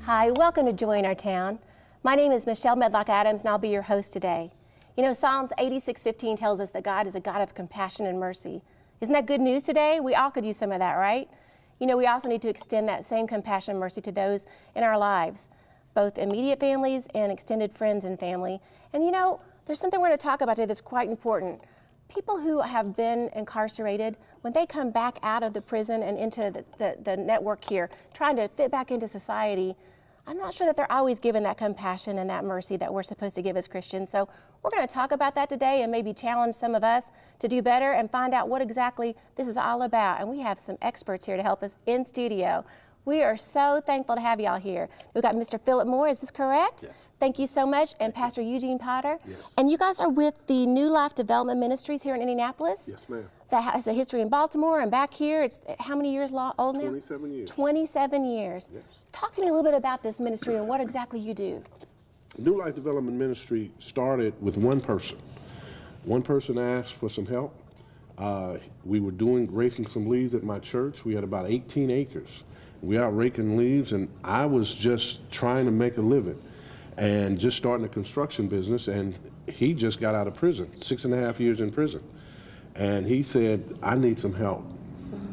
Hi, welcome to Joy in Our Town. My name is Michelle Medlock Adams, and I'll be your host today. You know, Psalms 86:15 tells us that God is a God of compassion and mercy. Isn't that good news today? We all could use some of that, right? You know, we also need to extend that same compassion and mercy to those in our lives, both immediate families and extended friends and family. And you know, there's something we're going to talk about today that's quite important. People who have been incarcerated, when they come back out of the prison and into the network here, trying to fit back into society, I'm not sure that they're always given that compassion and that mercy that we're supposed to give as Christians. So we're going to talk about that today and maybe challenge some of us to do better and find out what exactly this is all about. And we have some experts here to help us in studio. We are so thankful to have y'all here. We've got Mr. Philip Moore, is this correct? Yes. Thank you so much. And Pastor Eugene Potter. Yes. And you guys are with the New Life Development Ministries here in Indianapolis? Yes, ma'am. That has a history in Baltimore and back here. It's how many years old now? 27 years. 27 years. Yes. Talk to me a little bit about this ministry and what exactly you do. New Life Development Ministry started with one person. One person asked for some help. We were raking some leaves at my church. We had about 18 acres. We out raking leaves, and I was just trying to make a living and just starting a construction business, and he just got out of prison, 6.5 years in prison. And he said, I need some help.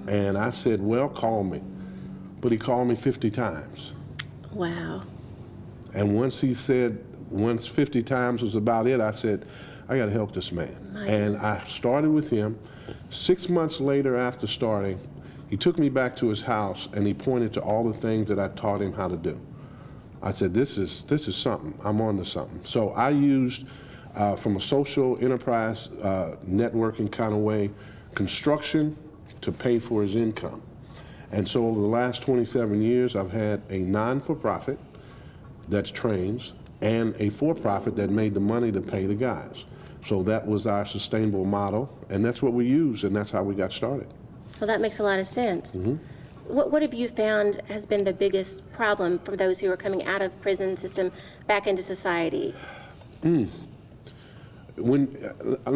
And I said, well, call me. But he called me 50 times. Wow. And once 50 times was about it, I said, I got to help this man. And I started with him. 6 months later after starting, he took me back to his house and he pointed to all the things that I taught him how to do. I said, this is something. I'm on to something. So I used, from a social enterprise networking kind of way, construction to pay for his income. And so over the last 27 years, I've had a non-for-profit that's trains and a for-profit that made the money to pay the guys. So that was our sustainable model, and that's what we used, and that's how we got started. Well, that makes a lot of sense. Mm-hmm. What have you found has been the biggest problem for those who are coming out of prison system back into society? Let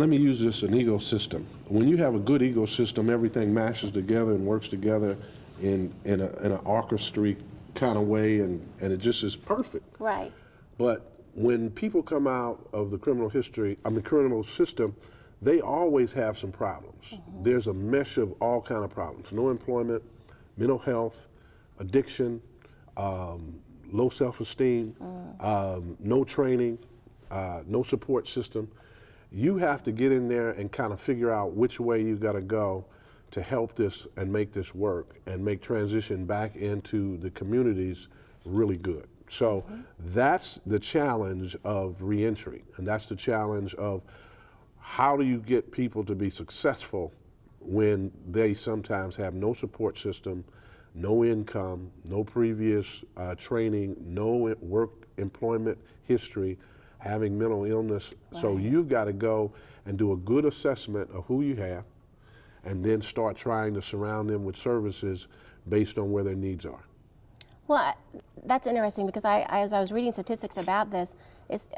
me use this, an ecosystem. When you have a good ecosystem, everything mashes together and works together in an orchestra kind of way, and it just is perfect. Right. But when people come out of the criminal system, they always have some problems. Mm-hmm. There's a mesh of all kind of problems: no employment, mental health, addiction, low self-esteem, no training, no support system. You have to get in there and kind of figure out which way you got to go to help this and make this work and make transition back into the communities really good. So that's the challenge of reentry, and that's the challenge of how do you get people to be successful when they sometimes have no support system, no income, no previous training, no work employment history, having mental illness. Right. So you've got to go and do a good assessment of who you have and then start trying to surround them with services based on where their needs are. Well, that's interesting because as I was reading statistics about this,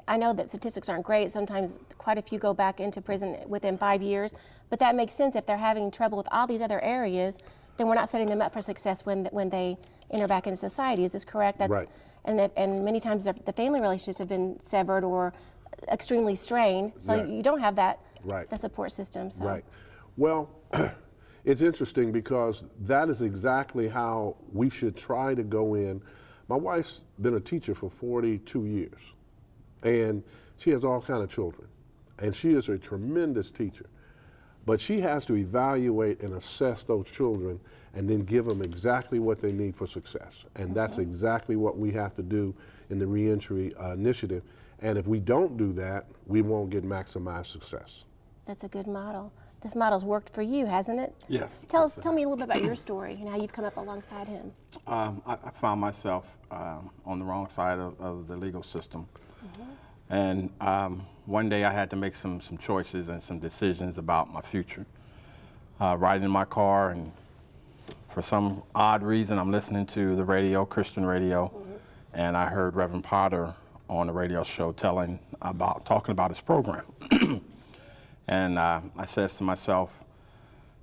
I know that statistics aren't great. Sometimes quite a few go back into prison within 5 years, but that makes sense. If they're having trouble with all these other areas, then we're not setting them up for success when they enter back into society. Is this correct? That's right. And many times the family relationships have been severed or extremely strained, so right. You don't have that right. the support system. So. Right. Well, it's interesting because that is exactly how we should try to go in. My wife's been a teacher for 42 years, and she has all kinds of children, and she is a tremendous teacher. But she has to evaluate and assess those children and then give them exactly what they need for success. And that's exactly what we have to do in the reentry initiative. And if we don't do that, we won't get maximized success. That's a good model. This model's worked for you, hasn't it? Yes. Tell me a little bit about your story and how you've come up alongside him. I found myself on the wrong side of the legal system. And one day I had to make some choices and some decisions about my future. Riding in my car, and for some odd reason, I'm listening to the radio, Christian radio, and I heard Reverend Potter on the radio show talking about his program. And I says to myself,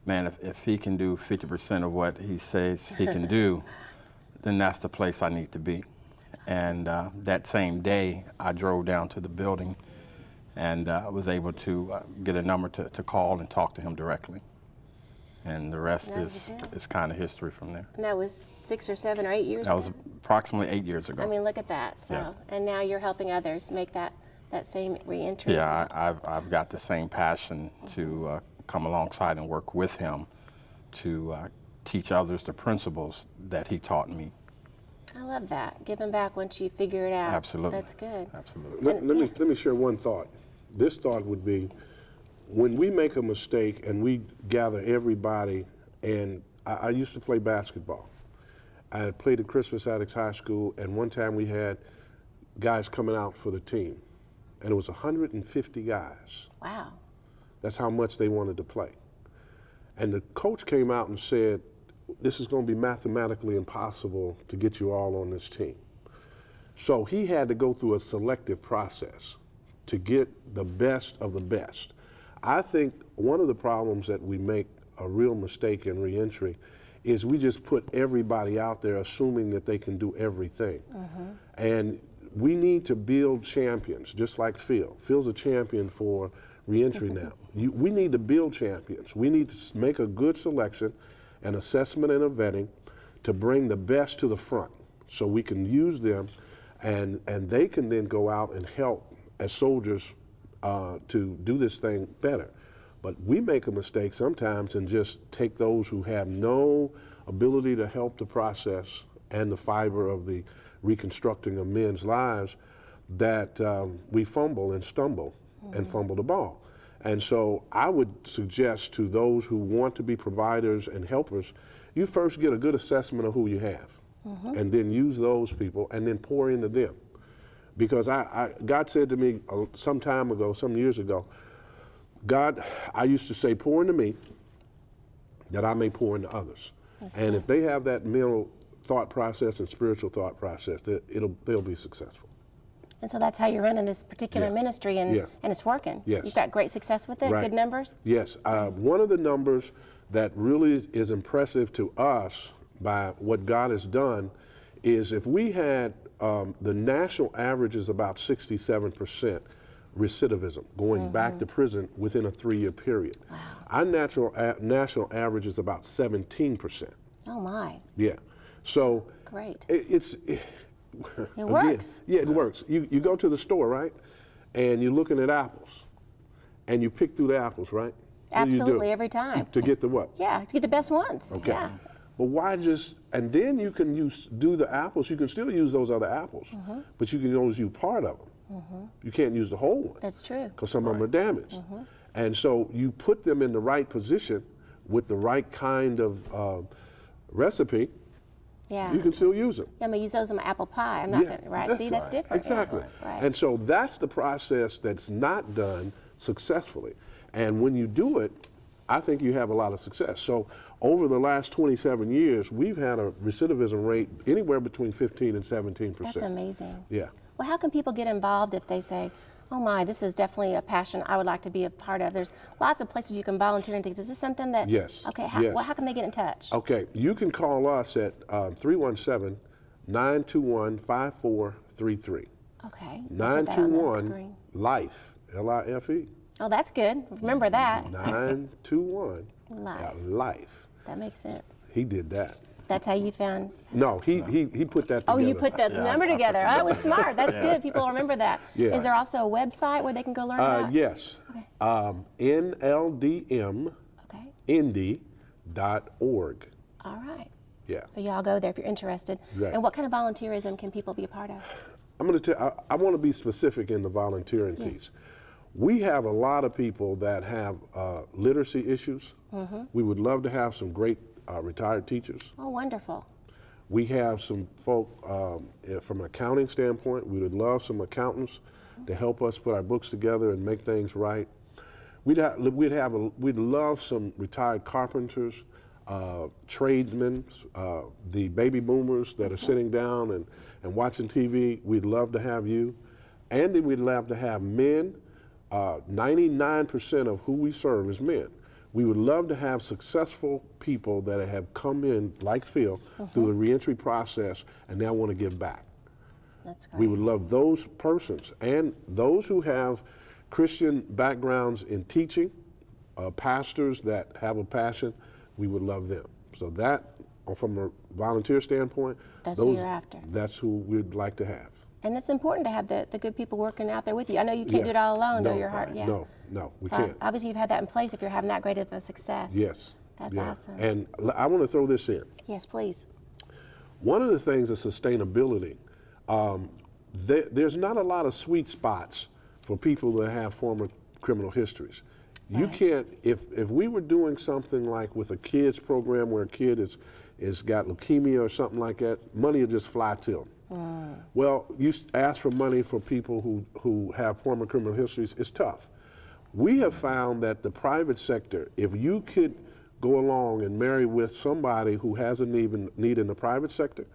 man, if he can do 50% of what he says he can do, then that's the place I need to be. And that same day, I drove down to the building and was able to get a number to call and talk to him directly. And the rest is kind of history from there. And that was 6 or 7 or 8 years That ago? was approximately 8 years ago. I mean, look at that. So, Yeah. and now you're helping others make that same reentry. Yeah, I've got the same passion to come alongside and work with him to teach others the principles that he taught me. I love that. Giving back once you figure it out. Absolutely. That's good. Absolutely. Let me share one thought. This thought would be, when we make a mistake and we gather everybody, and I used to play basketball. I had played at Christmas Addicts High School, and one time we had guys coming out for the team, and it was 150 guys. Wow. That's how much they wanted to play. And the coach came out and said, this is going to be mathematically impossible to get you all on this team. So he had to go through a selective process to get the best of the best. I think one of the problems that we make a real mistake in reentry is we just put everybody out there assuming that they can do everything. And we need to build champions, just like Phil. Phil's a champion for reentry now. We need to build champions. We need to make a good selection, an assessment and a vetting to bring the best to the front so we can use them and they can then go out and help as soldiers to do this thing better. But we make a mistake sometimes and just take those who have no ability to help the process and the fiber of the reconstructing of men's lives, that we fumble and stumble and fumble the ball. And so I would suggest to those who want to be providers and helpers, you first get a good assessment of who you have, and then use those people and then pour into them. Because God said to me some time ago, some years ago, God, I used to say, pour into me that I may pour into others. And if they have that mental thought process and spiritual thought process, they'll be successful. And so that's how you're running this particular ministry, and it's working. Yes. You've got great success with it, Right. good numbers? Yes. One of the numbers that really is impressive to us by what God has done is if we had the national average is about 67% recidivism, going back to prison within a 3-year period. Wow. Our national average is about 17%. Oh my, Yeah. So great. It works. Yeah, it works. You go to the store, right? And you're looking at apples. And you pick through the apples, right? What do you do? Absolutely, every time. To get the what? Yeah, to get the best ones. Okay. Yeah. But why just, and then you can do the apples, you can still use those other apples, but you can only use part of them. You can't use the whole one. That's true. Because some of them are damaged. And so you put them in the right position with the right kind of recipe, Yeah. you can still use them. Yeah, I'm gonna use those in my apple pie. I'm not Yeah, gonna, right? that's See, that's right. different. Exactly. Yeah. Right. And so that's the process that's not done successfully. And when you do it, I think you have a lot of success. So over the last 27 years, we've had a recidivism rate anywhere between 15 and 17%. That's amazing. Yeah. Well, how can people get involved if they say, oh my, this is definitely a passion I would like to be a part of? There's lots of places you can volunteer and things. Is this something that? Yes. Okay, how, Yes. well, how can they get in touch? Okay, you can call us at 317-921-5433. Okay. I'll put that on the 921 screen. LIFE, L-I-F-E. Oh, that's good. Remember that. 921 Life. LIFE. That makes sense. He did that. That's how you found. No, he put that together. Oh, you put the number together. That was smart. That's good. People will remember that. Yeah. Is there also a website where they can go learn about? Yes. Okay. NLDM Okay. Indy.org. All right. Yeah. So y'all go there if you're interested. Right. And what kind of volunteerism can people be a part of? I'm going to tell. I want to be specific in the volunteering piece. We have a lot of people that have literacy issues. We would love to have some great retired teachers. Oh, wonderful. We have some folk from an accounting standpoint. We would love some accountants to help us put our books together and make things right. We'd love some retired carpenters, tradesmen, the baby boomers that are sitting down and watching TV. We'd love to have you. And then we'd love to have men. 99% of who we serve is men. We would love to have successful people that have come in, like Phil, through the reentry process and now want to give back. That's great. We would love those persons and those who have Christian backgrounds in teaching, pastors that have a passion, we would love them. So that, from a volunteer standpoint, That's who you're after. That's who we'd like to have. And it's important to have the good people working out there with you. I know you can't do it all alone, though, your heart, No, we so can't. obviously you've had that in place if you're having that great of a success. Yes. That's awesome. And I want to throw this in. Yes, please. One of the things is sustainability. There's not a lot of sweet spots for people that have former criminal histories. You can't, if we were doing something like with a kids program where a kid is got leukemia or something like that, money will just fly to them. Well, you ask for money for people who have former criminal histories, it's tough. We have found that the private sector, if you could go along and marry with somebody who has a need in the private sector,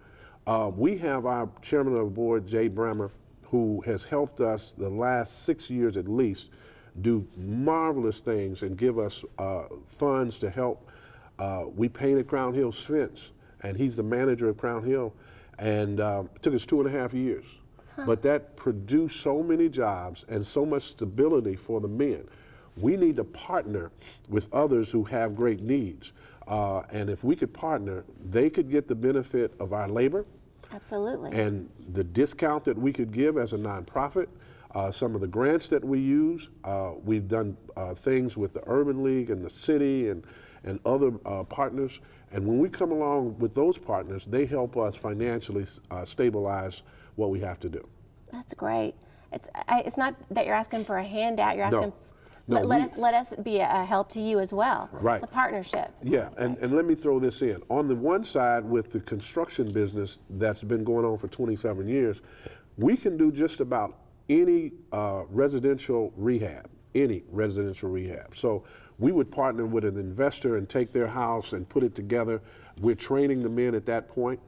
we have our chairman of the board, Jay Bremer, who has helped us the last 6 years at least do marvelous things and give us funds to help. We painted Crown Hill's fence, and he's the manager of Crown Hill, and it took us 2.5 years. But that produced so many jobs and so much stability for the men. We need to partner with others who have great needs. And if we could partner, they could get the benefit of our labor. Absolutely. And the discount that we could give as a nonprofit, some of the grants that we use. We've done things with the Urban League and the city and other partners. And when we come along with those partners, they help us financially stabilize what we have to do. That's great. It's not that you're asking for a handout. You're asking. No, let us be a help to you as well. Right. It's a partnership. Yeah, and let me throw this in. On the one side, with the construction business that's been going on for 27 years, we can do just about any residential rehab. So we would partner with an investor and take their house and put it together. We're training the men at that point,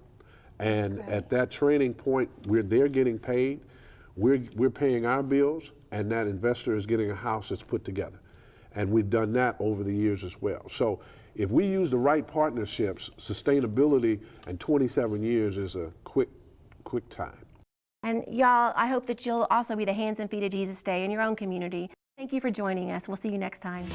and at that training point, they're getting paid. We're paying our bills, and that investor is getting a house that's put together. And we've done that over the years as well. So if we use the right partnerships, sustainability and 27 years is a quick time. And y'all, I hope that you'll also be the hands and feet of Jesus Day in your own community. Thank you for joining us. We'll see you next time.